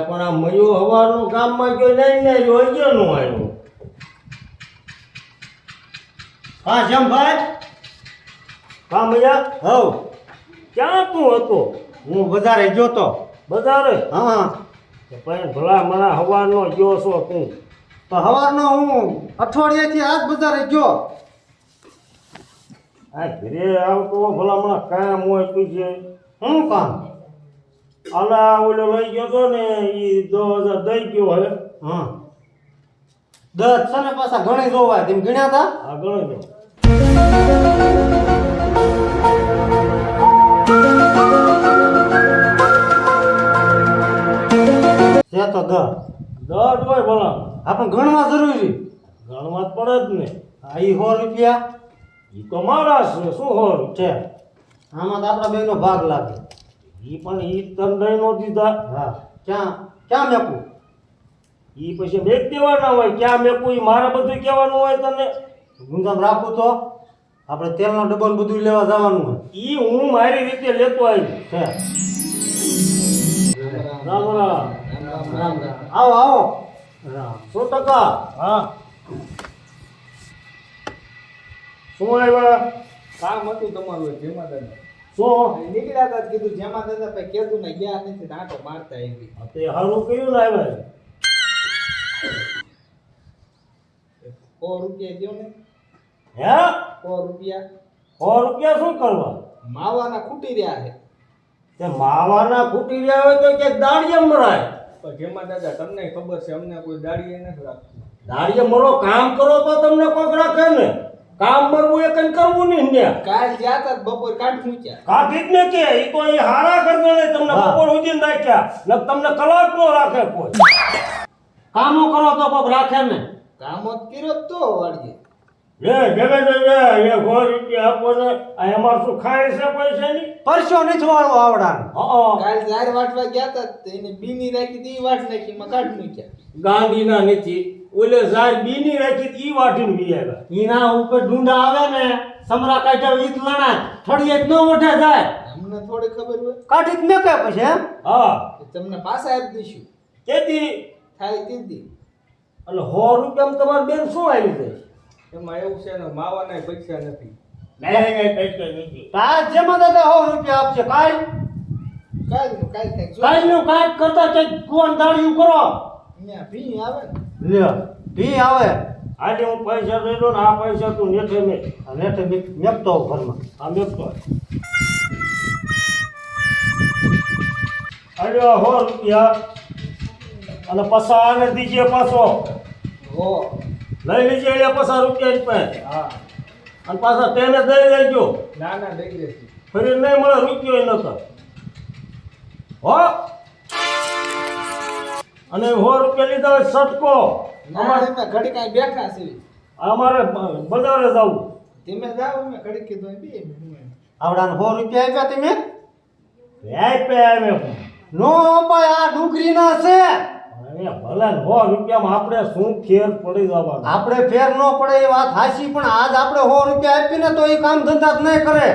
પણ આ મયો હવારનું ગામમાં ગયો નહીં ને જોઈ ગયો નું આવ્યો. હા શ્યામભાઈ. હા મૈયા. હવ ક્યાં તું હતો? હું બજારે જોતો. બજારે? હા. પણ ભલા મને હવારનો ગયો છો તું? તો હવારનો હું અઠવાડિયાથી આજ બજારે ગયો. આ ઘરે આવતો ભલા મને કામ હોય તું છે. શું કામ? આલા ઓલો લઈ ગયો તો ને એ 10,000 દઈ ગયો હવે. હા 10 છે ને પાછા ગણી જોવાય. તેમ ગણ્યા હતા? હા ગણી દો. છે તો 10 હોય ભલા. આપણે ગણવા જરૂરી. ગણવા જ પડે જ ને. આ ઈ 100 રૂપિયા. ઈ તો મારા છે. શું 100 રૂપિયા છે? આમાં તો આપણા બેનો ભાગ લાગે. ઈ પણ ઈ તંદઈ નો દીધા. હા ક્યાં મેકું? ઈ પછી બેક દેવાના હોય. ક્યાં મેકું ઈ મારે બધું કહેવાનું હોય તને. ગુંજામ રાખું તો આપણે તેલનો ડબ્બો ને બધું લેવા જવાનું હોય. ઈ હું મારી રીતે લેતો આવી છે. રામ રામ. રામ રામ. આવો રામ. 100%. હા શું આવ્યા? કામ હતું તમારું જેમાં દાદા. શું નીકળ્યા હતા કીધું જેમાં દાદા પછી કેતું ને ગયા નથી આંટો મારતા આવી. તે હારું કર્યું ને આવ્યા. 100 રૂપિયા દો ને. હે 100 રૂપિયા? 100 રૂપિયા શું કરવા? માવાના ખૂટી રહ્યા છે. તે માવાના ખૂટી રહ્યા હોય તો કે દાડિયે મરાય. પણ જેમાં દાદા તમને ખબર છે અમને કોઈ દાડીએ નથી રાખતું. દાડિયે મરો કામ કરો તો તમને કોક રાખે ને. કામ મરવું એ કઈ કરવું નહીં ને. કાલ જ્યાં તા બપોર કાઢ મૂક્યા. કાઢી જ ને કે ઈ તો ઈ હારા કરને ને તમને બપોર સુધી રાખ્યા. ને તમને કલાક નો રાખે કોઈ. કામો કરો તો કોક રાખે ને. કામ જ કર્યો તો વાડીએ. જમે એ 100 રૂપિયા આપો ને. આ એમાં શું ખાય છે પૈસા ની? પરસો નથી વાળો આવડા. કાલ જાર વાટવા ગયા તા એને બીની રાખી તી વાટ નાખી માં કાઢ મૂક્યા. ગાંધીના નથી ઓલે ઝાર બીની રાખી ઈ વાટીને વી આવ્યા. ઈના ઉપર ઢૂંઢા આવે ને સમરા કાઢ્યા ઈત લણા થોડી એક નો મોઢે જાય. અમને થોડી ખબર હોય. કાઢી જ મેકે પછી એમ. હા તમને પાછા આપી દઈશું. કેતી થાય તીધી. એટલે 100 રૂપિયામાં તમાર બેન શું આવી જાય? એમાં એવું છે ને માવાના પૈસા નથી. નહીં પૈસા નથી. તા જેમાં દાદા 100 રૂપિયા આપશે કાઈ. કાઈ નું કાઈ કરતા કે કોણ દાડિયું કરો. અહીંયા ભી આવે ને. લે ભી આવે. આજે હું પૈસા દઈ દઉં ને આ પૈસા તું નેઠે મે. આ નેઠે મેકતો ઘરમાં. આ મેકતો. અલ્યો 100 રૂપિયા. અને પસા આને દીજે પાછો. હો લઈ લીજે એટલે 50 રૂપિયા જ પાસે. હા અને પાછા તેને દઈ દેજો. ના ના દઈ દેશું. ફરી નહીં મળે રૂપિયો નતો. હો અને 100 રૂપિયા લીધા હોય સટકો. અમારે મેં ઘડી કાંઈ બેઠા છે. અમારે બજારે જવું. તમે જાઓ મેં ઘડી કીધું બે આવડાને 100 રૂપિયા આપ્યા તમે? આપ્યા નો ભાઈ આ ડુંગરીના છે. અરે ભલે 100 રૂપિયામાં આપણે શું ફેર પડી જવાનું? આપણે ફેર ન પડે એ વાત હાચી પણ આજ આપણે 100 રૂપિયા આપીને તો એ કામ ધંધા જ નહીં કરે.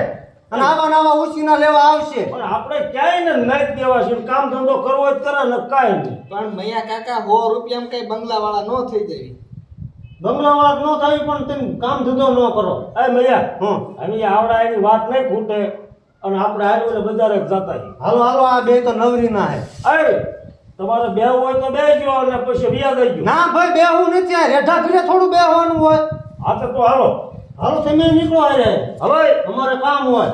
અને આવા ઉછીના લેવા આવશે. પણ આપણે ક્યાંય ને નહીં દેવા છે. કામ ધંધો કરવો જ કરે ને કાંઈ નહીં. પણ મૈયા કાકા 100 રૂપિયામાં કઈ બંગલા વાળા ન થઈ જાય. બંગલા વાળા ન થાય પણ તમે કામ ધંધો ન કરો. એ મૈયા અમે આવડા એની વાત નહીં ખૂટે. અને આપણે હાલ બજારે જતા હાલો આ બે તો નવરી ના હે. તમારે બેહવું હોય તો બેસજો અને પછી વ્યાજ દઈ ગયો. ના ભાઈ બેહવું નથી. આ રેઠા ઘરે થોડું બેહવાનું હોય. હા તો હાલો તમે નીકળો હવે અમારે કામ હોય.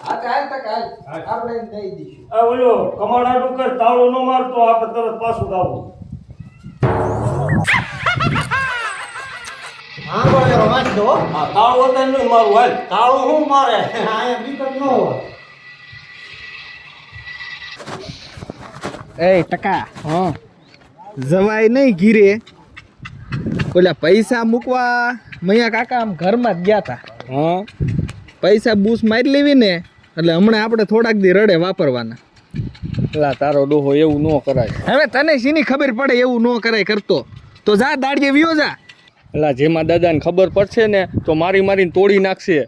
હા કાલ તક આપણે દઈ દઈશું. ઓલો કમાડા ડુકર તાળો ન મારતો આપણે તરત પાછું ગાવું. હા બોલે રમાજ દો. હા તાળો તો નહીં મારું હાલ. તાળો હું મારે આ બીકત ન હોય. એ ટકા હા જવાય નહીં ઘીરે. ઓલા પૈસા મૂકવા મૈયા કાકા આમ ઘરમાં જ ગયા હતા. હા પૈસા બૂસ મારી લેવી ને એટલે હમણાં આપણે થોડાક દી રડે વાપરવાના. એલા તારો ડોહો એવું ન કરાય. હવે તને શીની ખબર પડે એવું ન કરાય કરતો તો જા દાડીએ વિયો જા. એલા જેમાં દાદાને ખબર પડશે ને તો મારીને તોડી નાખશે.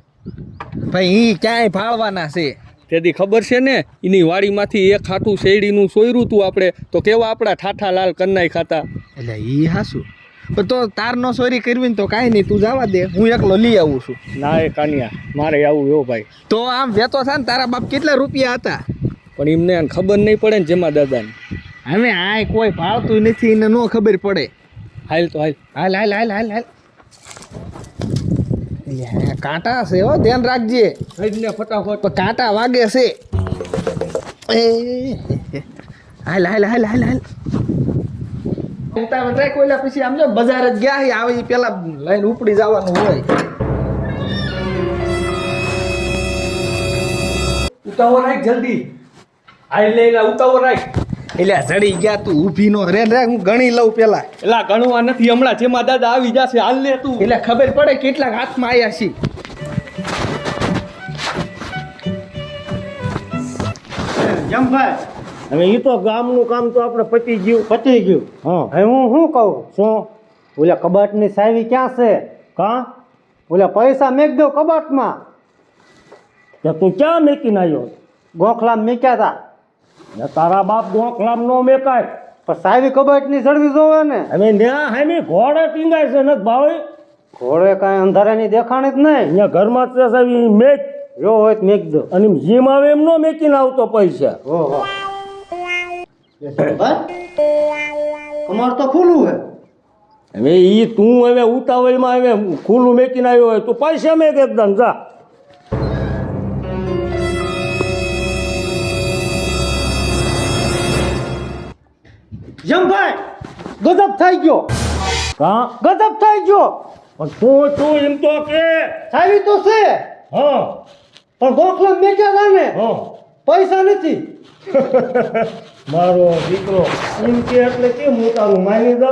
ભાઈ ઈ ક્યાંય ફાળવાના છે. તેથી ખબર છે ને એની વાડીમાંથી એક ખાટું શેરડીનું સોયરું તું આપણે તો કેવા આપણા ઠાઠા લાલ કન્નાઈ ખાતા. એટલે ઈ હાસું પણ તો તાર નો ચોરી કરવી ને તો કાંઈ નહીં, તું જવા દે, હું એકલો લઈ આવું છું. ના એ કાનિયા મારે આવું એવો ભાઈ. તો આમ વેતો થાય ને, તારા બાપ કેટલા રૂપિયા હતા? પણ એમને ખબર નહીં પડે ને જેમાં દાદાને. હવે આ કોઈ ભાવતું નથી, એને નો ખબર પડે. હાલ તો હાલ. હાલ હાલ હાલ હાલ હાલ. એટલે કાંટા છે હો, ધ્યાન રાખજે. ને ફટાફટ. પણ કાંટા વાગે છે. એ હાલ હાલ હાલ હાલ હાલ. ઉતાવળ રાખ, ઓલા પછી આમ જો બજાર જ ગયા છે, આવે ઈ પેલા લઈને ઉપડી જવાનું હોય. ઉતાવળ રાખ જલ્દી. હાલ લે એલા ઉતાવળ રાખ. એટલે ચડી ગયા, તું ઊભી નો રે રે, હું ગણી લઉં પેલા. એલા ગણવા નથી, હમણાં જેમાં દાદા આવી જશે. હાલ લે તું. એટલે ખબર પડે કેટલાક હાથમાં આવ્યા છે. જમભાઈ, હવે એ તો ગામનું કામ તો આપણે પતી ગયું. હા, હવે હું શું કહું? શું? ઓલા કબાટની સાવી ક્યાં છે? કાં? ઓલા પૈસા મેક દો કબાટમાં. તે તું ક્યાં મેકીને આવ્યો? ગોખલામ મેક્યા હતા. તારા બાપ ગોખલામ નો મેકાય, પણ સાવી કબાટની જડવી જોવે ને. હવે ત્યાં હામી ઘોડે ટીંગાય છે ને ભાઈ. ઘોડે કાંઈ અંધારાની દેખાણી જ નહીં. અહીંયા ઘરમાં જ સાવી મેક જો હોય તો મેક દો. અને જીમ આવે એમ નો મેકીને આવતો પૈસા. ઓહો, અમાર તો ખુલ્લું હે. હવે ઈ તું હવે ઉતાવળમાં હવે ખુલ્લું મેકીને આવ્યો હોય તો પૈસા મેક એકદમ જા. જમભાઈ, ગજબ થઈ ગયો. હા, ગજબ થઈ ગયો. પણ તું એમ તો કે સાવી તો છે. હા, પણ ગોખલા મેક્યા હતા ને. હા, પૈસા નથી. મારો દીકરો એમ કે એટલે કેમ મોટાનું માની દો.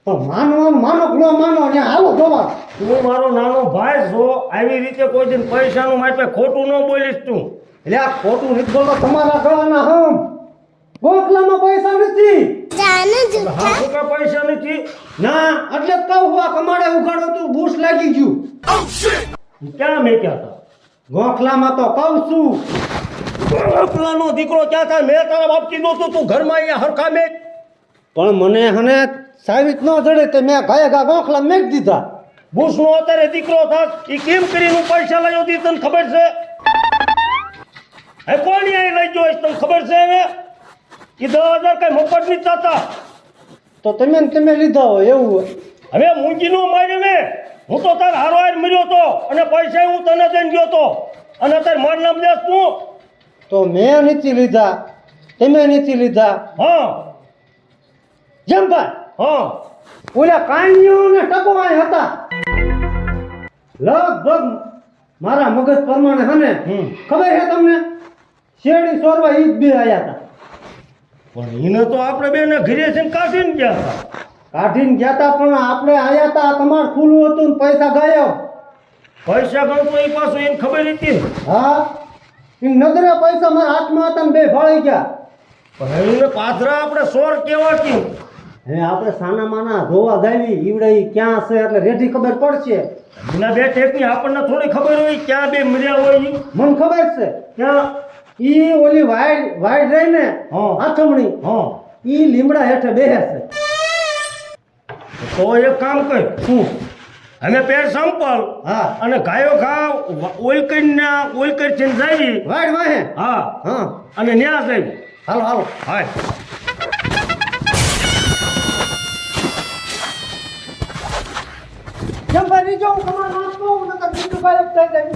પણ માનો માનો ન માનો ને આવો જોવા. તું મારો નાનો ભાઈ છો, આવી રીતે કોઈ દિન પૈસાનું માટે ખોટું ન બોલીશ તું. એટલે આ ખોટું નથી બોલતો તમારા ગળાના હમ. ગોખલામાં પૈસા નથી. પૈસા નથી ના, એટલે જ કહું આ કમાડે ઉઘાડો તું બૂસ લાગી ગયું. ક્યાં મેક્યા હતા? ગોખલામાં તો કહું છું. ગોખલાનો દીકરો ક્યાં થાય? મેં તારા બાપ કીધું તું ઘરમાં અહીંયા હરખા મેક. પણ મને હને સાવિત ન જડે તે મેં ગાય ગોખલા મેક દીધા. બૂસનો અત્યારે દીકરો થાસ એ કેમ કરીને પૈસા લઈ હતી તને ખબર છે? હે કોની અહીં લઈ ગયો તને ખબર છે? હવે એ 10,000 કઈ મફત નહીં થતા. તો તમે લીધા હોય એવું. હવે મૂંગીનો માર્યો મેં, હું તો તાર હારો મર્યો તો અને પૈસા હું તને દઈને ગયો તો અને તાર માર નામ દેસ તું. તો મેં નથી લીધા, તમે નથી લીધા. હા જમભાઈ. હા, ઓલા કાણીઓ ને ટકોવાય હતા. લગભગ મારા મગજ પ્રમાણે હને ખબર છે તમને, શેરડી સોરવા ઈ જ બે આયા હતા. પણ એને તો આપણે બેને ઘરે છે ને કાઢીને ગયા હતા. કાઢીને ગયા હતા પણ આપણે આયા હતા, તમાર ખુલ્લું હતું ને પૈસા ગાયબ. પૈસા ગણતો એ પાછું એને ખબર હતી. હા, એ નજરે પૈસા મારા હાથમાં હતા ને બે ફાળી ગયા. પણ એને પાથરા આપણે સોર કેવા કેમ? હે આપણે સાના માના જોવા જાવી ઈવડે ક્યાં છે એટલે રેડી ખબર પડશે. એના બે ટેકની આપણને થોડી ખબર હોય ક્યાં બે મળ્યા હોય. મને ખબર છે ક્યાં ઈ ઓલી વાઈડ રહી ને આથમણી. હા, ઈ લીમડા હેઠે બેહે છે. તો એક કામ કર, શું અમે પેર સંપલ. હા, અને ગાયો ઘા ઓઇલ કરીને જાવી વાઈડ વાહે. હા હા, અને ન્યા જાવી. હાલો હાલો. હા, જમવાની જો કમા નાખો નકર બીજું ગાયબ થઈ જાય.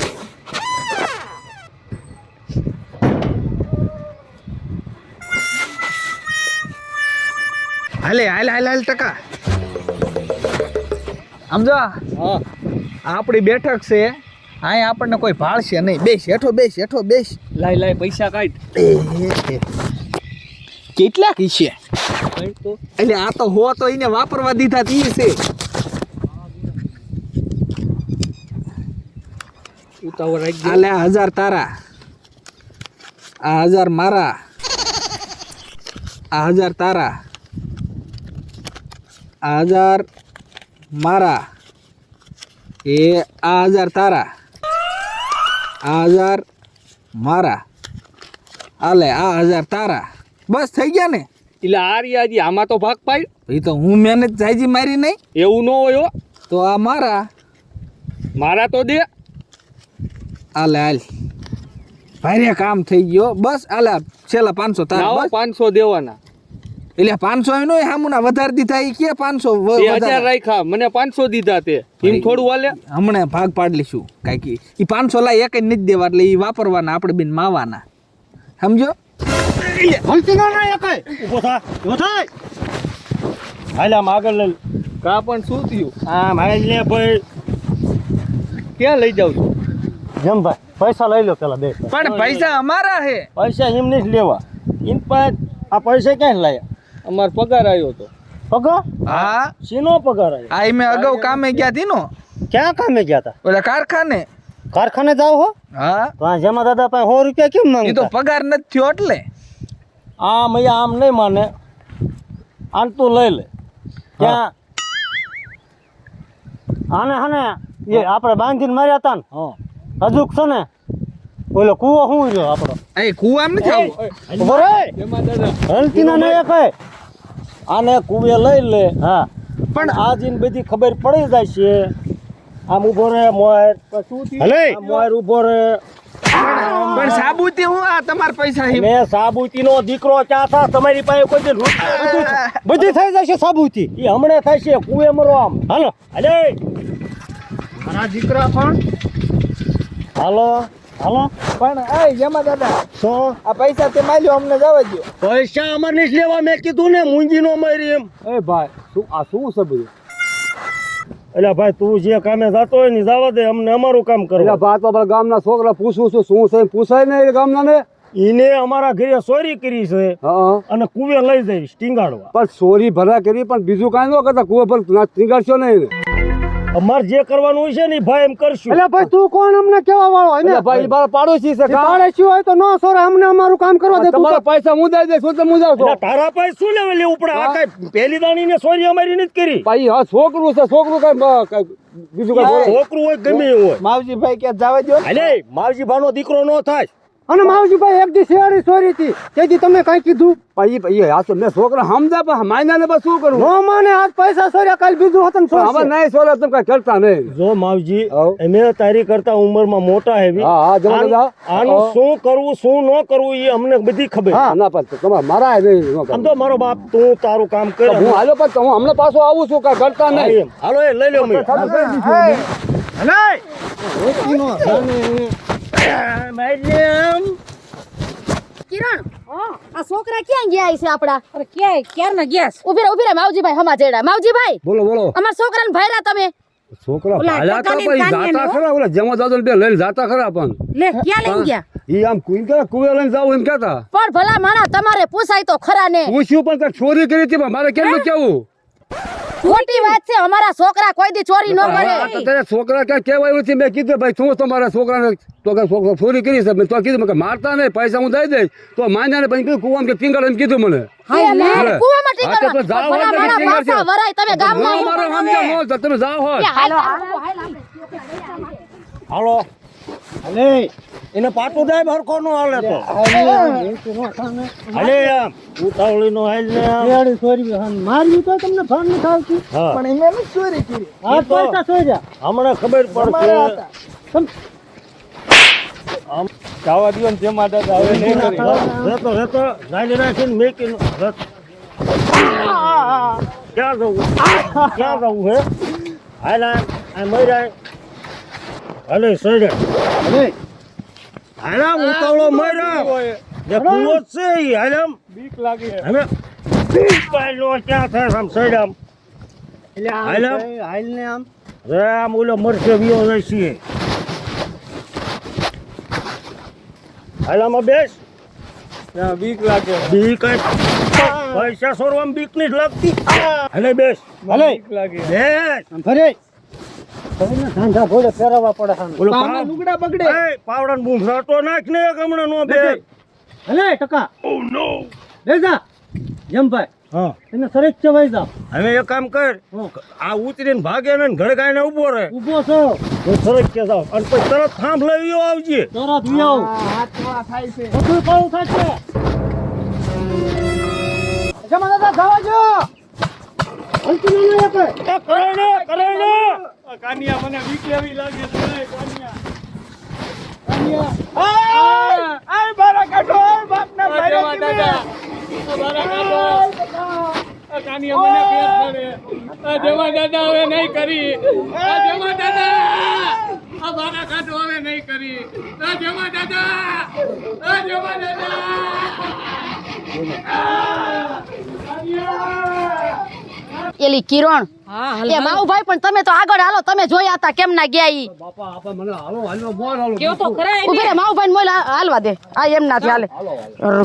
હાલે હાલ હાલ હાલ ટકા. સમજો, હા આપણી બેઠક છે, અહીંયા આપણને કોઈ ભાળશે નહીં. બેસ હેઠો, બેસ હેઠો, બેસ. લાય લાય પૈસા કાઢ. કેટલા કીશે? કાઢ તો. એટલે આ તો હો તો એને વાપરવા દીધા તી છે. ઉતાવળ રાખ દે. આલે 1000 તારા, આ 1000 મારા, આ 1000 તારા, આ 1000 મારા, એ આ 1000 તારા, આ 1000 મારા, આલે આ 1000 તારા બસ થઈ ગયા ને. એટલે આ રિયાજી આમાં તો ભાગ પાડ. એ તો હું મહેનત જાયજી મારી નહીં એવું ન હોય હો. તો આ મારા મારા તો દે. આલે હાલ ભારે કામ થઈ ગયો બસ આલે છેલ્લા 500 તારા ના બસ 500 દેવાના. એટલે 500 એનો હામુના વધારી દીધા એ કે 500 1000 રાખ્યા મને 500 દીધા તે એમ થોડું હાલે. હમણાં ભાગ પાડી લઈશું કાંઈક એ 500 લાય એક જ નથી દેવા એટલે એ વાપરવાના આપણે બેન માવાના સમજો. હલતી ના એકાય ઊભો થા ઊભો થાય હાલ આમ આગળ લઈ કા પણ શું થયું? આમ હાલ લે ભાઈ ક્યાં લઈ જાવ છો? જેમ ભાઈ પૈસા લઈ લો પેલા બે પણ પૈસા અમારા હે. પૈસા એમને જ લેવા ઇન પર આ પૈસા ક્યાં લાયા અમાર પગાર આવ્યો તો. પગાર હા શીનો પગાર આવ્યો આ મેં અગાઉ કામે ગયા હતી નો ક્યાં કામે ગયા હતા ઓલા કારખાને. કારખાને જાવ હો હા તો આ જેમાં દાદા પાસે 100 રૂપિયા કેમ એ તો માંગતા પગાર નથી થયો એટલે આમ અહીંયા આમ નહીં માને આન તું લઈ લે ત્યાં આને હને એ આપણે બાંધીને માર્યા હતા ને હજુક છે ને ઓલો કૂવો શું રહ્યો આપણો એ કુવામ નથી આવું. ઉભો રે એમાં દાદા હલતી ના નહીં કઈ આને કૂવે લઈ લે હા પણ પણ આ જીન બધી ખબર પડી જાય છે આમ ઉભો રે મોર શું થયું? હલે મોર ઉભો રે પણ સાબુતી હું આ તમારા પૈસા હે. મેં સાબુતીનો દીકરો ક્યાં થા તમારી પાસે કોઈ દી બધી થઈ જશે સાબુતી એ હમણે થાય છે કુએ મરો આમ હાલો હલે મારા દીકરા પણ હાલો હાલો પણ એ જેમાં દાદા શું આ પૈસા તે માલ્યો અમને જવા દો. પૈસા અમારે નહીં લેવા મેં કીધું ને મૂંજી નો મારી એમ એ ભાઈ શું આ શું છે બધું? એટલે ભાઈ તું જે કામે જતો હોય ને જવા દે અમને અમારું કામ કરવા ભાઈ તો આપણા ગામના છોકરા પૂછું છું શું છે પૂછાય ને ગામના ને. ઈને અમારા ઘરે ચોરી કરી છે હા અને કુવે લઈ જઈશ ટીંગાડવા પણ ચોરી ભરા કરી પણ બીજું કાંઈ ન કરતા કુવા પર નીકળશો નહીં. અમારે જે કરવાનું હોય છે ને ઈ ભાઈ એમ કરશું એટલે ભાઈ તું કોણ અમને કેવા વાળો હોય ને ભાઈ મારા પાડોશી છે પાડોશી હોય તો ન સોરે અમને અમારું કામ કરવા દે તું તમારા પૈસા મુદાઈ દે શું તમે મુદાવ છો? એટલે તારા પાસે શું લેવા લેવું પડે આ કઈ પહેલી દાણી ને ચોરી અમારી નથી કરી ભાઈ હા છોકરું છે છોકરું કઈ બીજું કઈ છોકરું હોય ગમે એવું હોય માવજી ભાઈ ક્યાં જવા દો. અલે માવજી ભાનો દીકરો નો થાય અને માવજીભાઈ એક દી શેરડી ચોરી હતી તેથી તમે કઈ કીધું ભાઈ આ તો મેં છોકરા સમજા પણ માયના ને શું કરું? નો માને આજ પૈસા ચોર્યા કાલ બીજું હતું ને આમાં ચોરશે. નહીં સોલા તમે કઈ કરતા નહીં. જો માવજી હઉ. અમે તારી કરતા ઉંમરમાં મોટા હેવી હા, હા, જવા આનું- દાદા. આનું હઉ. શું કરવું શું ન કરવું એ અમને બધી ખબર હા ના પણ તમારે મારા નહીં ન આમ કરો. તો મારો બાપ તું તારું કામ કર હું હાલો પણ હું હમણાં પાછો આવું છું કઈ કરતા હા, નહીં. એમ. હાલો એ લઈ લો મેં કિરણ આ છોકરા ક્યાં ગયા છે આપડા અરે ક્યાંય ક્યારના ગેસ ઉભી રે માવજીભાઈ હમા જેડા માવજીભાઈ બોલો બોલો અમાર છોકરાને ભાયરા તમે છોકરા ઓલા ભાલા તો ટકાની પછી તાનીએ જાતા નો. ખરા ઓલા જમા દાદો બે લઈને જાતા ખરા પણ લે ક્યાં લઈ ગયા ઈ આમ કુઈ કરે કુવે લઈને જાવ એમ કહેતા પણ ભલા માણા તમારે પૂછાય તો ખરા ને પૂછ્યું પણ કઈ ચોરી કરી હતી પણ મારે કેમ કેવું? ખોટી વાત છે અમારા છોકરા કોઈ દી ચોરી ન આ તો કરે તારા છોકરા ક્યાં કહેવાય નથી મેં કીધું ભાઈ શું તમારા છોકરાને તો કે છોકરો ચોરી કરી છે મેં તો કીધું મેં કે મારતા નહીં પૈસા હું દઈ દઈશ તો માન્યા ને પછી કીધું કુવામાં કે પિંગળ એમ કીધું મને કુવામાં હા, ટીંગર તો જાઓ ભલા એટલે માણા ટીંગર છે. પાછા વરાય તમે ગામમાં હું મારો સમજો ન તો તમે જાઓ હોત. હાલો અલે એને પાટું દે હરખો નો હાલે તો અલે આમ ઉતાવળી નો હાલ ને આમ. શેરડી ચોરી હા, માર્યું તો તમને ભાન નથી આવતી હા પણ એમને નથી ચોરી કરી. આ પૈસા ચોર્યા હમણાં ખબર પડશે જવા દો ને જેમાં દાદા હવે નહીં કરી. રેતો નાની નાખીને મેકીને ક્યાં જવું હે હાલ આ મર્યા અલે સડે હાલ આમ ઉતાવળો મર્યા જે કુવો જ છે ઈ હાલ આમ બીક લાગે હવે પાયલો ક્યાં થાય આમ સડે આમ એટલે હાલ આમ. હાલ ને આમ રે આમ ઓલો મરશે વિયો જાય છે હાલ આમાં બેસ બીક લાગે બી કઈ પૈસા સોરવામાં બીક નહીં લાગતી હાલે બેસ ભલે બીક લાગે બેસ ફરે તમને ધાંધા ભોળે ફેરવવા પડે સામે. ઓલો પાવના લુગડા બગડે. પાવડા બૂમ રાતો નાખ ને એક હમણાં નો બે હલે ટકા ઓ નો બેસા જમભાઈ હા એને સરસ છે ભાઈ સાહેબ હવે એક કામ કર આ ઉતરીને ભાગે ને ઘડકાઈને ઊભો રહે ઊભો છો હું સરસ કે જાવ અને પછી તરત થાંભ લઈ આવજે તરત વિયાવ હાથ થોડા થાય છે બધું પાવું થશે જમા દાદા ખાવા જો અંતિમ નો એક એ કરણે કાનિયા મને બીક એવી લાગે છે કાનિયા બારા કાઢો બાપના બારા દાદા કાનિયા મને પેટ કરે આ જમા દાદા હવે નહીં કરી આ જમા દાદા આ બારા કાઢો હવે નહીં કરી આ જમા દાદા આ જમા દાદા એલી કિરણ હા એ માઉભાઈ પણ તમે તો આગળ હાલો તમે જોયા હતા કેમ ના ગયા ઈ બાપા આપણે મને હાલો હાલો મોર હાલો કેવો તો ખરા ઉભી રે માઉભાઈ ને મોલ હાલવા દે આ એમ ના હાલે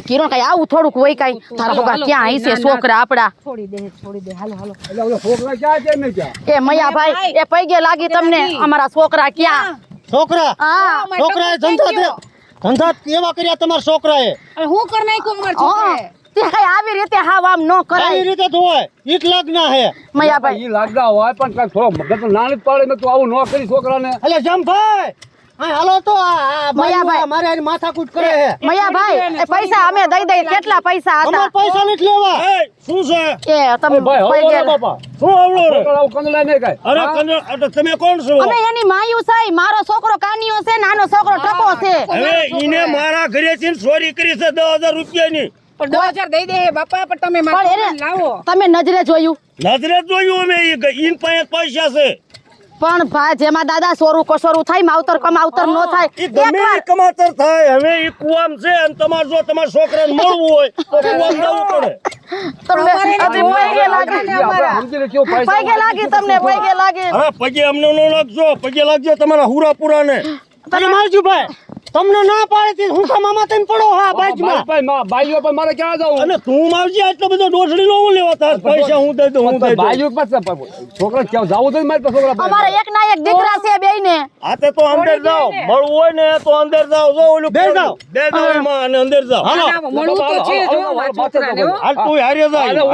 કિરણ કઈ આવું થોડુંક હોય કઈ તારા પપ્પા ક્યાં અહીં છે છોકરા આપડા છોડી દે હાલો હાલો એટલે ઓલા છોકરા ક્યાં છે ને ક્યાં એ મૈયાભાઈ એ પૈગે લાગી તમને અમારા છોકરા ક્યાં છોકરા હા છોકરાએ ધંધા કેવા કર્યા તમારા છોકરાએ હવે હું કર નાખ્યું અમાર છોકરાએ તે કઈ આવી રીતે હાવ આમ ન આવી કરાય રીતે ધોય ઈટ લગ્ન હે મૈયાભાઈ ઈ લાગતા હોય પણ કાંઈ થોડો મગજ તો નાની જ પાડે ને તું આવું ન કરી છોકરાને એટલે જમભાઈ હા હાલો તો આ મૈયાભાઈ. મારે હારી માથાકૂટ કરે હે મૈયાભાઈ એ પૈસા અમે દઈ દઈ કેટલા પૈસા હતા અમાર પૈસા નથી લેવા એ શું છે એ તમે ભાઈ હવે પૈગે બોલો બાપા શું આવડો રે છોકરા આવું કંદડાય નહીં કાંઈ અરે કંજર તમે કોણ છો અમે એની માયું છે મારો છોકરો કાનિયો છે નાનો છોકરો ટકો છે હવે ઈને મારા ઘરેથી ચોરી કરી છે 10,000 રૂપિયાની પણ 2000 દઈ દે બાપા પણ તમે પણ મારા એને લાવો તમે નજરે જોયું નજરે જોયું અમે ઈન પાસે પૈસા છે પણ ભાઈ જેમાં દાદા સોરું કસોરું થાય માવતર કમાવતર નો થાય ઈ ગમે એકવાર ઈ કમાતર થાય હવે ઈ કુવામ છે અને તમારે જો તમારા છોકરાને મળવું હોય તો કુવામ જવું પડે તમને હજી પૈગે લાગી આપણે સમજી લે કેવું પૈસા પૈગે લાગી તમને પૈગે લાગી હવે પગે અમને ન લાગજો પગે લાગજો તમારા હુરા પુરાને તમે માલજીભાઈ તમને ના પાડે હું મામા તમે પડો હા બાજમાં ભાઈઓ પણ મારે ક્યાં જવું અને તું માવજી આટલો બધો ડોસડી નો હું લેવા તાર પૈસા હું દઈ દઉં હું દઈ દઉં ભાઈઓ પાસે છોકરા ક્યાં જવું તો મારે છોકરા પાસે અમારે એક ના એક દીકરા છે બેય ને આ તે તો અંદર જાઓ મળવું હોય ને તો અંદર જાઓ જો ઓલું બે જાઓ. બે જાઓ એમાં અને અંદર જાઓ હાલો મળવું તો છે જો મારા છોકરાને હો હાલ તું હારે જાય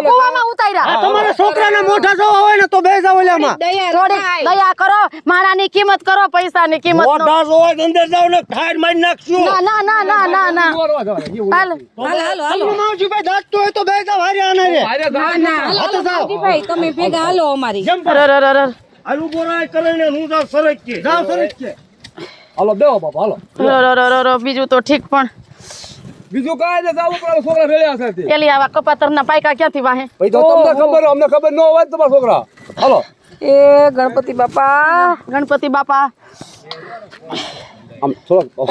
કુવામાં ઉતાર્યા તમારા છોકરાના મોઢા જોવા હોય ને તો બે જાવ ઓલામાં દયા થોડી દયા કરો માણાની કિંમત કરો પૈસાની કિંમત નો મોઢા જોવા અંદર જાવ ને ખાડ મારી નાખશું ના ના ના ના ના ના હાલ હાલો માવજીભાઈ દાંતતો હોય તો બે જાવ હારે આના રે ના ના હાલો ભાઈ તમે ભેગા હાલો અમારી હાલ ઉભો રાય કરીને હું જાવ સરક કે જાવ સરસ છે હાલો બેહો બાપા હાલો બીજું તો ઠીક પણ બીજું કાંઈ ને જાવું પડે છોકરા રેડ્યા છે તે પેલી આવા કપાતર ના પાયકા ક્યાંથી વાહે ભાઈ તો તમને ખબર અમને ખબર ન હોય તમારા છોકરા હાલો એ ગણપતિ બાપા ગણપતિ બાપા આમ થોડોક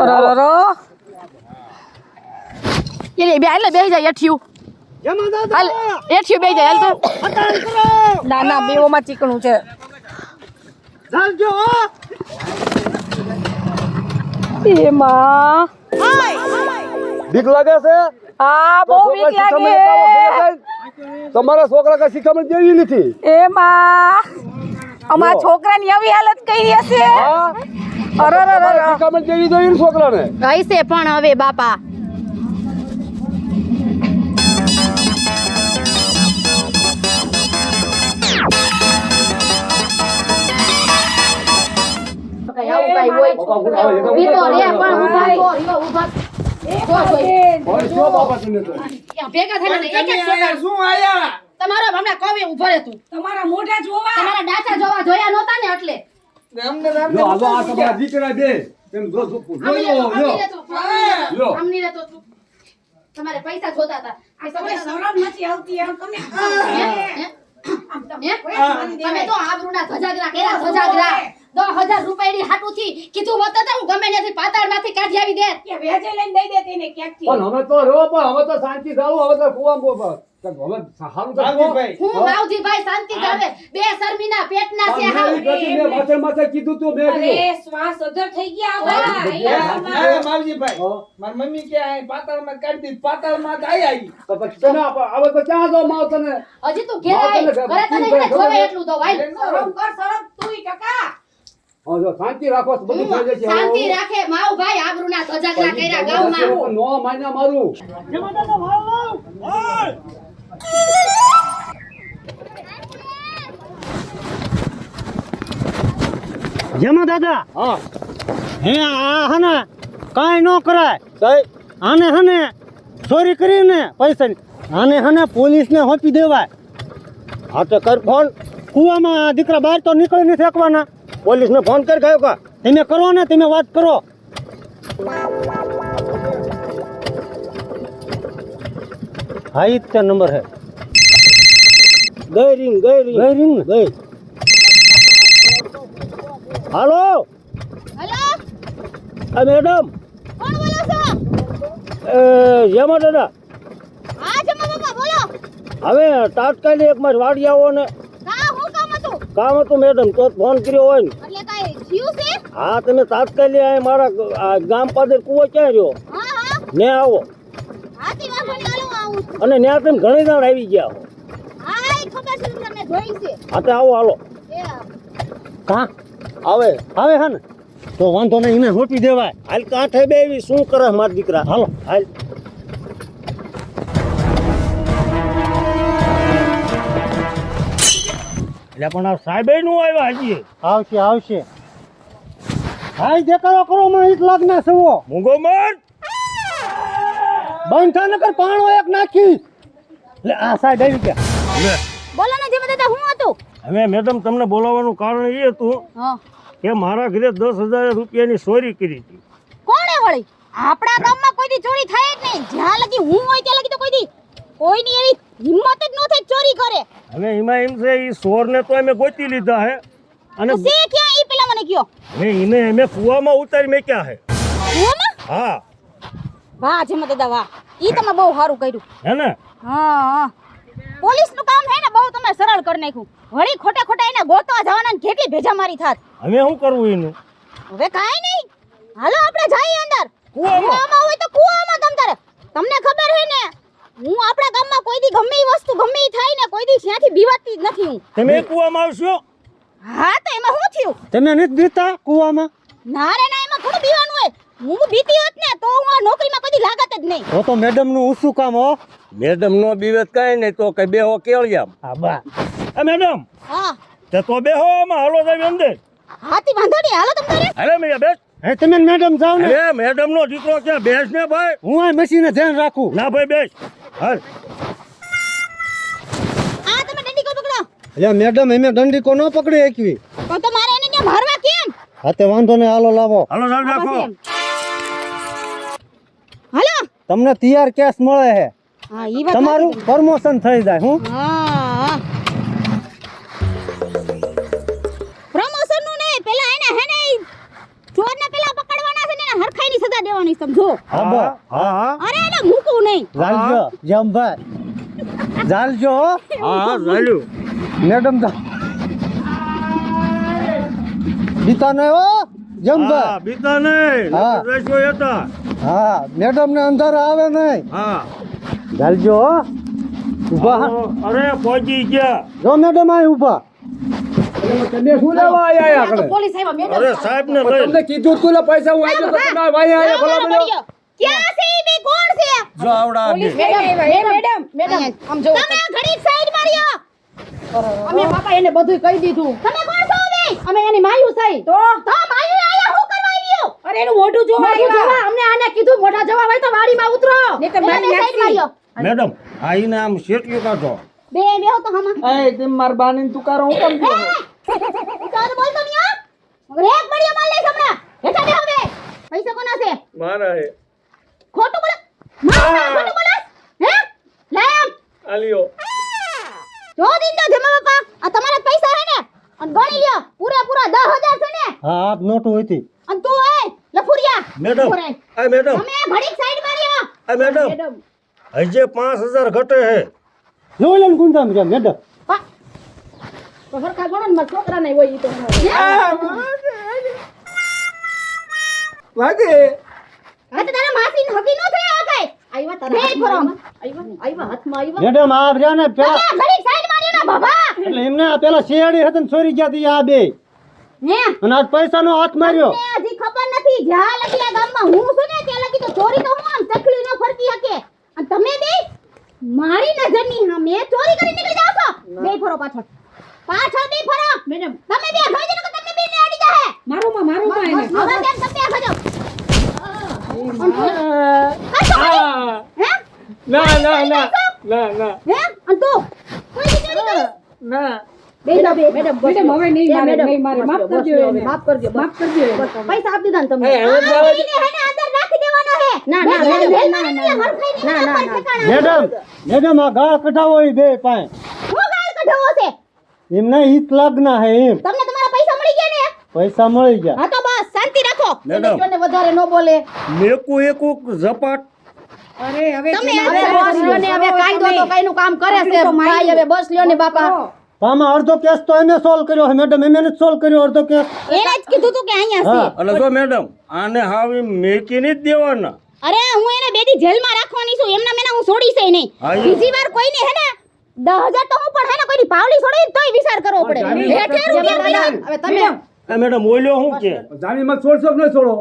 અરરરો એ બે હાલ બેહી જાય એઠિયું જમા દાદા હાલ એઠિયું બેહી જાય હાલ તો હટાણ કરો ના ના બેઓમાં ચીકણું છે ચાલજો હો એમાં બીક લાગે છે આ બહુ બીક લાગે તમારા છોકરા કઈ શિખામણ જેવી નથી એમાં અમારા છોકરાની આવી હાલત કરી હશે અરરરર શિખામણ જેવી જોઈએ છોકરાને હશે પણ હવે બાપા આવું કઈ હોય ઈ તો રે પણ ઊભા તો રહ્યો ઊભા ભેગા થઈને એક એક છોકરા શું આયા તમારો હમણાં કવે ઊભો રે તું તમારા મોઢા જોવા તમારા ડાચા જોવા જોયા નહોતા ને એટલે જો હાલો આ તમારા દીકરા બે તેમ જો અમની રે તો તું તમારે પૈસા જોતા હતા આ તમે શરમ નથી આવતી એમ તમે તમે તો આબરૂના ધજાગરા કેરા ધજાગરા 10,000 રૂપિયાની હાટુથી કીધું હોત તો હું ગમે ત્યાંથી પાતાળમાંથી કાઢી આવી દેત કે વેજે લઈને દઈ દે તેને ક્યાંકથી પણ હવે તો રહ્યો પણ હવે તો શાંતિ ચાલુ હવે તો કુવામાં હવે સારું તો હું માવજીભાઈ શાંતિ જાવે બે શર્મીના પેટના છે હાવ માથે માથે કીધું તું મેં અરે શ્વાસ અધર થઈ ગયા માવજીભાઈ મારી મમ્મી કે આ પાતાળમાં કાઢી દીધી પાતાળમાં જ આવી તો પછી તને હવે તો ક્યાં જાવ માવ તને હજી તું ઘેર આય ઘરે તને એને જોવે એટલું તો ભાઈ શરમ કર શરમ તુંય ટકા હા, જો શાંતિ રાખો તો બધું થઈ જશે. શાંતિ રાખે માવ ભાઈ આબરૂના ધજાગરા કર્યા ગામમાં. નો માન્યા મારું. જેમાં દાદા હા હે આ હને કાંઈ ન કરાય સાહેબ આને હને ચોરી કરીને પૈસા આને હને પોલીસને સોંપી દેવાય. હા તો કર ફોન. કુવામાં દીકરા બહાર તો નીકળી નહીં ફેંકવાના. પોલીસને ફોન કરી ગયો કા? તમે કરો ને તમે વાત કરો. હા ઈ જ તે નંબર હે. ગઈ રિંગ ગઈ રીંગ ને ગઈ. હાલો હેલો આ મેડમ કોણ બોલો છો? જેમાં દાદા હા જમા બાપા બોલો. હવે તાત્કાલિક એક મારી વાડી આવો ને કા હું કામ હતું? કામ હતું મેડમ તો જ ફોન કર્યો હોય ને. એટલે કાઈ થયું છે? હા તમે તાત્કાલિક અહીં મારા ગામ પાસે કૂવો ક્યાં રહ્યો હા હા ને આવો. હાથી વાંધો નહીં હાલો આવું છું. અને ત્યાં તમે ઘણી દાણ આવી ગયા હો. હા હા ઈ ખબર છે તમને જોઈ છે. હા તો આવો હાલો. એ કા આવે આવે હે ને તો વાંધો નહીં એને સોંપી દેવાય. હાલ કાંઠે બે એવી શું કરે મારા દીકરા. હાલો હાલ એટલે પણ આ સાહેબ નું આવ્યા હજી. આવશે આવશે. હાય દેખાડો કરો મને ઈટ લાગને સવો મૂંગો મર. બંધ થા નકર પાણો એક નાખી. એટલે આ સાઈડ આવી ગયા. બોલો ને જેમાં દાદા હું હતું? હવે મેડમ તમને બોલાવવાનું કારણ એ હતું હા કે મારા ઘરે 10,000 રૂપિયાની ચોરી કરી હતી. કોણે વળી? આપણા ગામમાં કોઈ દી ચોરી થાય જ નહીં. જ્યાં લગી હું હોય ત્યાં લગી તો કોઈ દી કોઈની એવી હિંમત જ ન થાય ચોરી કરે. હવે એમાં એમ છે એ ચોરને તો અમે ગોતી લીધા હે અને તો સે ક્યાં ઈ પેલા મને કયો? હવે એને અમે કૂવામાં ઉતારી મેક્યા હે. કૂવામાં? હા વાહ જેમાં દાદા વાહ. ઈ તમે બહુ સારું કર્યું. હે ને. હા હા પોલીસનું કામ હે ને બહુ તમે સરળ કરી નાખ્યું. વળી ખોટા ખોટા એને ગોતવા જવાના ને કેટલી ભેજા મારી થાત. હવે શું કરવું એનું? હવે કાઈ નહીં હાલો આપણે જઈએ અંદર. કૂવામાં? કૂવામાં હોય તો કૂવામાં તમ તારે. તમને ખબર હે ને હું આપણા ગામમાં કોઈ દી ગમે ઈ વસ્તુ ગમે ઈ થાય ને કોઈ દી ત્યાંથી બીવાતી જ નથી હું. તમે કૂવામાં આવશો? હા તો એમાં શું થયું? તમે નથી દીતા કુવામાં? ના રે ના એમાં થોડું બીવાનું હોય. હું બીતી હોત ને તો હું આ નોકરીમાં કોઈ દી લાગત જ નહીં. તો મેડમ નું ઊંચું કામ હો. મેડમ નો બીવેત કાંઈ નહીં તો કઈ બેહો કેળિયામ. હા બા એ મેડમ હા તે તો બેહો આમાં હાલો જાય અંદર. હાથી વાંધો નહીં હાલો તમ તારે. અરે મેં બેસ. હે તમે મેડમ જાવ ને. અરે મેડમ નો દીકરો ક્યાં બેસ ને ભાઈ. હું આ મશીને ધ્યાન રાખું. ના ભાઈ બેસ. હાલ આ તમે દંડી કો પકડો. એટલે મેડમ એમે દંડી કો ન પકડી એકવી. પણ તો મારે એને ત્યાં મારવા કેમ? હા તે વાંધો નહીં હાલો લાવો. હાલો ચાલ રાખો. હાલો તમને તૈયાર કેસ મળે છે. હા ઈ વાત તમારું પ્રમોશન થઈ જાય. હું હા પ્રમોશન નું નહીં પેલા એને હે ને ચોરને પેલા પકડવાના છે ને એને હરખાઈની સજા દેવાની સમજો. હા બા હા હા અરે એને મૂકવું નહીં. જાલજો જમભાઈ જાલજો હો. હા હા ચાલ્યું. મેડમ જા બીતા નહીં હો હા જમભાઈ. બીતા નહીં. હા. રહેશો હતા. હા મેડમ ને અંધાર આવે નહીં. હા જાલજો હો. ઊભા અરે પહોંચી ગયા. જો મેડમ આ ઊભા. તમે શું લેવા આયા આ તો આગળ? પોલીસ આવ્યા મેડમ. અરે સાહેબ ને પણ લઈ. તમને કીધું તું ને પૈસા હું આપ્યો તો તમે વાયા આયા ભલા પડી મળ્યો. ગયો. ક્યાં છે ઈ બે કોણ છે? જો આવડા બે. મેડમ આમ જો તમે આ ઘડીક સાઈડ માર્યો. અમે બાપા એને બધું કહી દીધું. તમે કોણ છો બે? અમે એની માયું થઈ. તો માયું આયા હું કરવા આવ્યો? અરે એનું મોઢું જોવા આવ્યા. અમને આને કીધું મોઢા જોવા હોય તો વાડીમાં ઉતરો. નહીં તો બે મારી સાઈડ નાખી. માર્યો. મેડમ આ ઈને આમ શેટ્યું કાઢો. બે બેહો તો હમા. એ તેમ માર બાની તુકારો હું કેમ ચાલ બોલતો નહીં હા. રેક મળ્યો માલ લઈશ હમણાં. હેઠા બેહો બે. પૈસા કોના છે? મારા હે. ખોટું બોલે. ખોટું બોલે. હે? લે આમ. આલિયો. જો દીંદો જમા બાપા આ તમારા પૈસા હે ને અને ગણી લ્યો પૂરા 10,000 છે ને હા આપ નોટું હતી. અને તું એ લફુરિયા મેડમ આ મેડમ તમે ઘડીક સાઈડ માર્યો. આ મેડમ હજે 5,000 ઘટે હે. જો લન ગુંજામ છે મેડમ. તો સરખા ગણો ને મારા છોકરા નહીં હોય ઈ તો વાગે હા તો તારા માસી હકી નો થઈ આ કઈ આવ્યા બે તારા ફરમ આવ્યા હાથમાં આવ્યા. મેડમ આ રહ્યા ને પેલા તમે ઘડીક સાઈડ માર્યો ને બાબા એટલે એમને આ પેલા શેરડી હતી ને ચોરી ગયા તી આ બે. હે અને આજ પૈસાનો હાથ માર્યો તમને હજી ખબર નથી જ્યાં લગી આ ગામમાં હું છું ને ત્યાં લગી તો ચોરી તો હું આમ ચકલી ન ફરતી હકે અને તમે બે મારી નજરની સામે ચોરી કરી નીકળી જાવ છો બે ફરો પાછળ બે ફરો મેડમ તમે બે ભાઈ જનો કે તમને બે ને અડી જાહે મારું માં એને હવે બેન તમે ભજો હે ના ના ના ના ના હે અને તું કોઈ ચોરી કરી ના મેડમ હવે નહીં મારે માફ કરજો પૈસા આપી દીધા ને તમે એને અંદર રાખી દેવાનો હે ના મેડમ આ ગાળ કઢાવો એ બે પાસે હું ગાળ કઢાવો છે એમને હિત લાગના હે એમ તમને તમારા પૈસા મળી ગયા ને પૈસા મળી ગયા હા તો બસ શાંતિ રાખો એને વધારે ન બોલે મેકુ એકુ ઝપાટ તમે હવે બસ લ્યો ને હવે કાયદો તો કઈનું કામ કરે છે ભાઈ હવે બસ લ્યો ને બાપા તો આમાં અડધો કેસ તો એને સોલ્વ કર્યો છે મેડમ એમને જ સોલ્વ કર્યો અડધો કેસ એને જ કીધું તું કે અહીંયા છે અને જો મેડમ આને હાવી મેકીને જ દેવાના અરે હું એને બેદી જેલમાં રાખવાની છું એમના મેના હું છોડી છે નહીં હા, એ. બીજી વાર કોઈને હે ને 10,000 તો હું પણ હે ને કોઈની પાવલી છોડી તોય વિચાર કરવો પડે હેઠે રૂપિયા મળ્યા. હવે તમે આ મેડમ ઓલ્યો હું કે જામીનમાં છોડશો કે નહીં છોડો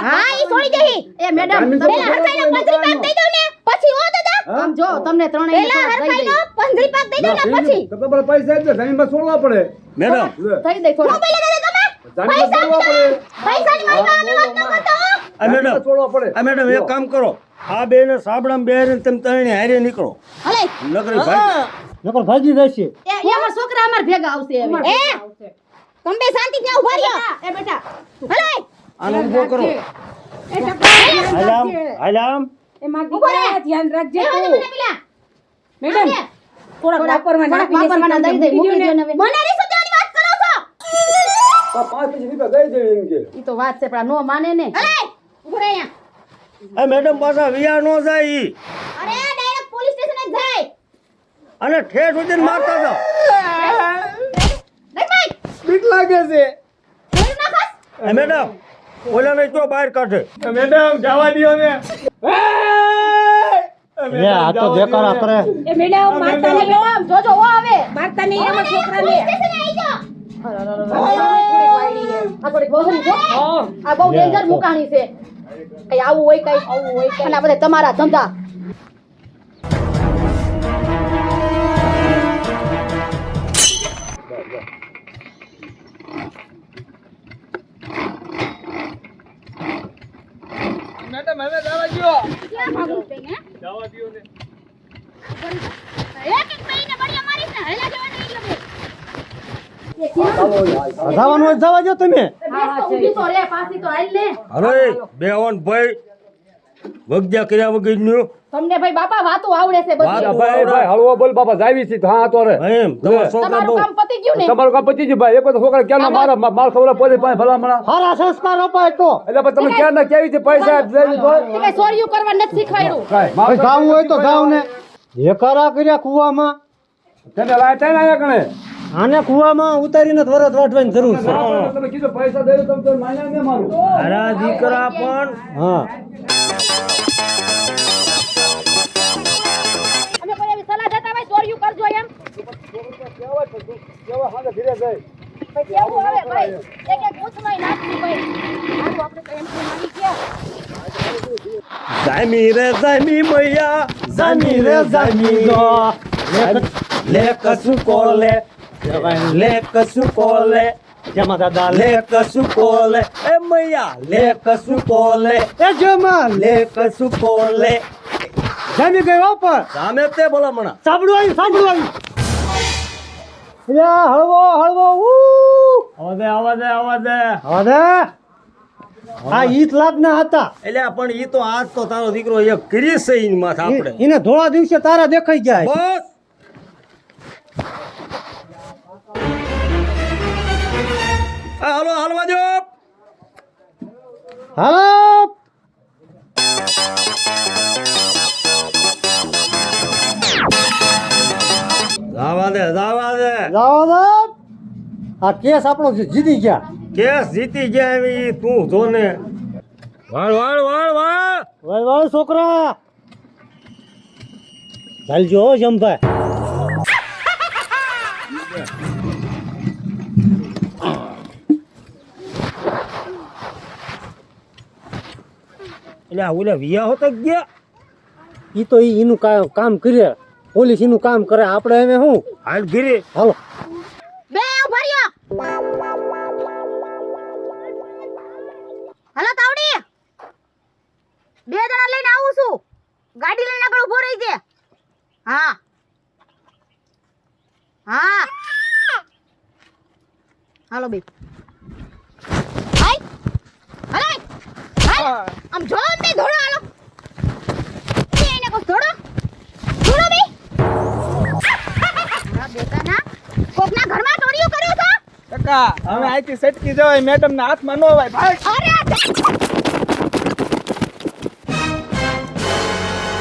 હા ઈ છોડી દેહી એ મેડમ પેલા હરખાઈનો પંજરી પાક દઈ દઉં ને પછી ઓ દાદા આમ જો તમને ત્રણેય પેલા હરખાઈનો પંજરી પાક દઈ દઉં ને પછી તો તમારે પૈસા આપજો જામીનમાં છોડવા પડે મેડમ થઈ દે થોડું મોબાઈલ દે તમે જામીનમાં છોડવા પડે પૈસાની મારી વાત ન કરતો આ મેડમ છોડવા પડે આ મેડમ એક કામ કરો આ બેને સાબડામાં બેહીને તમે ત્રણે હારે નીકળો હલે નકરી ભાઈ નકર ભાગી જશે એ અમાર છોકરા અમાર ભેગા આવશે હવે એ તમે બે શાંતિ ત્યાં ઉભા રહ્યો એ બેટા હલે આને ઊભો કરો હાલામ ઉભો રહે ધ્યાન રાખજે મેડમ થોડાક વાપરવાના દઈ દે મૂકી દે ને હવે મને રી સુધાની વાત કરો છો તો 5 રૂપિયા દઈ દે એમ કે ઈ તો વાત છે પણ આ નો માને ને હલે ઉભો રહે અહીંયા આ મેડમ પાછા વિયા નો જાય ઈ. અરે ડાયરેક્ટ પોલીસ સ્ટેશન જ જાય અને ઠેઠ સુધી મારતા જાઓ નહીં ભાઈ બીક લાગે છે મેડમ ના ખાસ આ મેડમ ઓલાને તો બહાર કાઢે મેડમ જવા દો ને લે આ તો દેખાડા કરે એ મેડમ મારતા નહીં મેડમ જોજો ઓ આવે મારતા નહીં એમાં છોકરાને સ્ટેશન આવી જાઓ આ થોડીક બહુરી જો આ બહુ ડેન્જર મુકાણી છે કઈ આવું હોય કઈ અને આ બધા તમારા ધંધા મેડમ હવે જવા દ્યો ક્યાં ભાગું છે હે જવા દો ને એક મહિને બળી અમારી છે હેલા જવાની જવાનું હોય જવા દો તમે ઊભી તો રે પાછી તો હાલ ને અરે બેવન ભાઈ વગદ્યા કર્યા વગરનું તમને ભાઈ બાપા વાતો આવડે છે બધી વાત- ભાઈ ભાઈ હળવો બોલ બાપા જાવી છે હા તો રે એમ તમારા છોકરા તમારું બહુ કામ પતી ગયું ને તમારું કામ પતી ગયું ભાઈ એક વખત છોકરા ક્યાં મારા માર ખબર પોલીસ પાસે ભલામણા સારા સંસ્કાર અપાય તો એટલે પછી તમે ક્યાં ના કેવી છે પૈસા દેવી તો તે કઈ ચોરીયું કરવા નથી શીખવાડ્યું કાંઈ ભાઈ ગાવું હોય તો ગાવ ને દેખાડા કર્યા કુવામાં તને લાય તને આયા કણે આને કુવામાં ઉતારીને જ વરદ વાટવાની જરૂર છે તમે કીધું પૈસા દેવું તમે તો માન્યા ને મારું મારા દીકરા પણ હા અમે કોઈ એવી સલાહ દેતા ભાઈ ચોરીયું કરજો એમ કેવા હાલે ધીરે જાય ભાઈ કેવું આવે ભાઈ એક એક પૂછવાય નાખી ભાઈ આ તો આપણે કઈ એમ માની ગયા જામી રે જામી મૈયા જામી રે જામી જો લે કસુ કોલે લે કસુ કોલે જેમાં દાદા લે કસુ કોલે એ મૈયા લે કસુ કોલે એ જેમાં લે કસુ કોલે જામી ગયો પર સામે તે બોલામણા સાંભળું આવ્યું એ હળવો હળવો આવાજે હવે આ ઈત લાગના હતા એટલે પણ ઈ તો આજ તો તારો દીકરો એક કરી છે ઈન માથે આપણે એને ધોળા દિવસે તારા દેખાઈ જાય બસ આ હાલો હાલવા દો હાલો જાવા દે જાઓ દો. આ કેસ આપણો જીતી ગયા કેસ જીતી ગયા એવી તું જોને વાળ વાળ વાળ વાળ વાળ વાળ છોકરા ચાલજો હો જમભાઈ એટલે આ ઓલા વિયા હોતા જ ગયા ઈ તો એનું કામ કરે પોલીસ એનું કામ કરે આપણે હવે શું હાલ ઘીરે હાલો બે ઉભા રહ્યો હાલો તાવડી 2 જણા લઈને આવું છું ગાડી લઈને આગળ ઉભો રહી છે હા હા હાલો બે હાય હાલો હાય આમ જો ને ધોડો હાલો એને કો ધોડો ધોડો બે આ બેટા ના કોકના ઘરમાં ચોરીઓ કર્યો છો કાકા હવે આઈથી સટકી જવાય મેડમ ના હાથમાં ન હોય ભાઈ અરે